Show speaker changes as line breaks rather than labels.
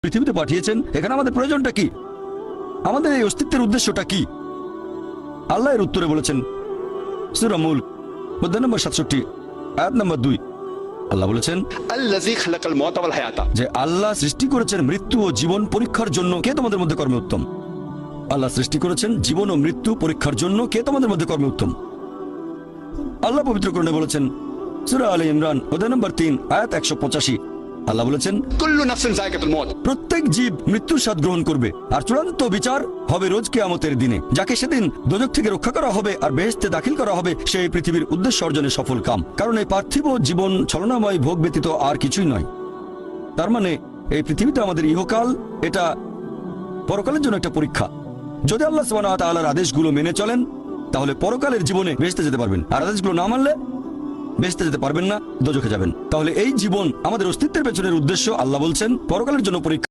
পৃথিবীতে পাঠিয়েছেন, এখানে আমাদের প্রয়োজনটা কি, আমাদের এই অস্তিত্বের উদ্দেশ্যটা কি? আল্লাহ এর উত্তরে বলেছেন সূরা মুলক অধ্যায় নম্বর 67 আয়াত নম্বর 2। আল্লাহ বলেছেন
আল্লাযী খালাকাল মাউতা ওয়াল হায়াতা,
যে আল্লাহ সৃষ্টি করেছেন মৃত্যু ও জীবন পরীক্ষার জন্য। কে তোমাদের মধ্যে কর্মে উত্তম? আল্লাহ সৃষ্টি করেছেন জীবন ও মৃত্যু পরীক্ষার জন্য। কে তোমাদের মধ্যে কর্মে উত্তম? আল্লাহ পবিত্র কোরআনে বলেছেন সূরা আলে ইমরান অধ্যায় নম্বর 3 আয়াত 185। আল্লাহ বলেছেন
কুল্লু নাফসিন যায়কাতুল মাউত,
প্রত্যেক জীব মৃত্যুর স্বাদ গ্রহণ করবে, আর চূড়ান্ত বিচার হবে রোজ কিয়ামতের দিনে। যাকে সেদিন দোজখ থেকে রক্ষা করা হবে আর বেহেশতে দাখিল করা হবে, সেই পৃথিবীর উদ্দেশ্য অর্জনে সফল কাম। কারণ এই পার্থিব জীবন ছলনাময় ভোগ ব্যতীত আর কিছুই নয়। তার মানে এই পৃথিবীতে আমাদের ইহকাল, এটা পরকালের জন্য একটা পরীক্ষা। যদি আল্লাহ সুবহানাহু ওয়া তাআলার আদেশগুলো মেনে চলেন, তাহলে পরকালের জীবনে বেহেশতে যেতে পারবেন, আর আদেশগুলো না মানলে বেহেশতে যেতে পারবেন না, দোজখে যাবেন। তাহলে এই জীবন আমাদের অস্তিত্বের পেছনের উদ্দেশ্য। আল্লাহ বলছেন পরকালের জন্য পরীক্ষা।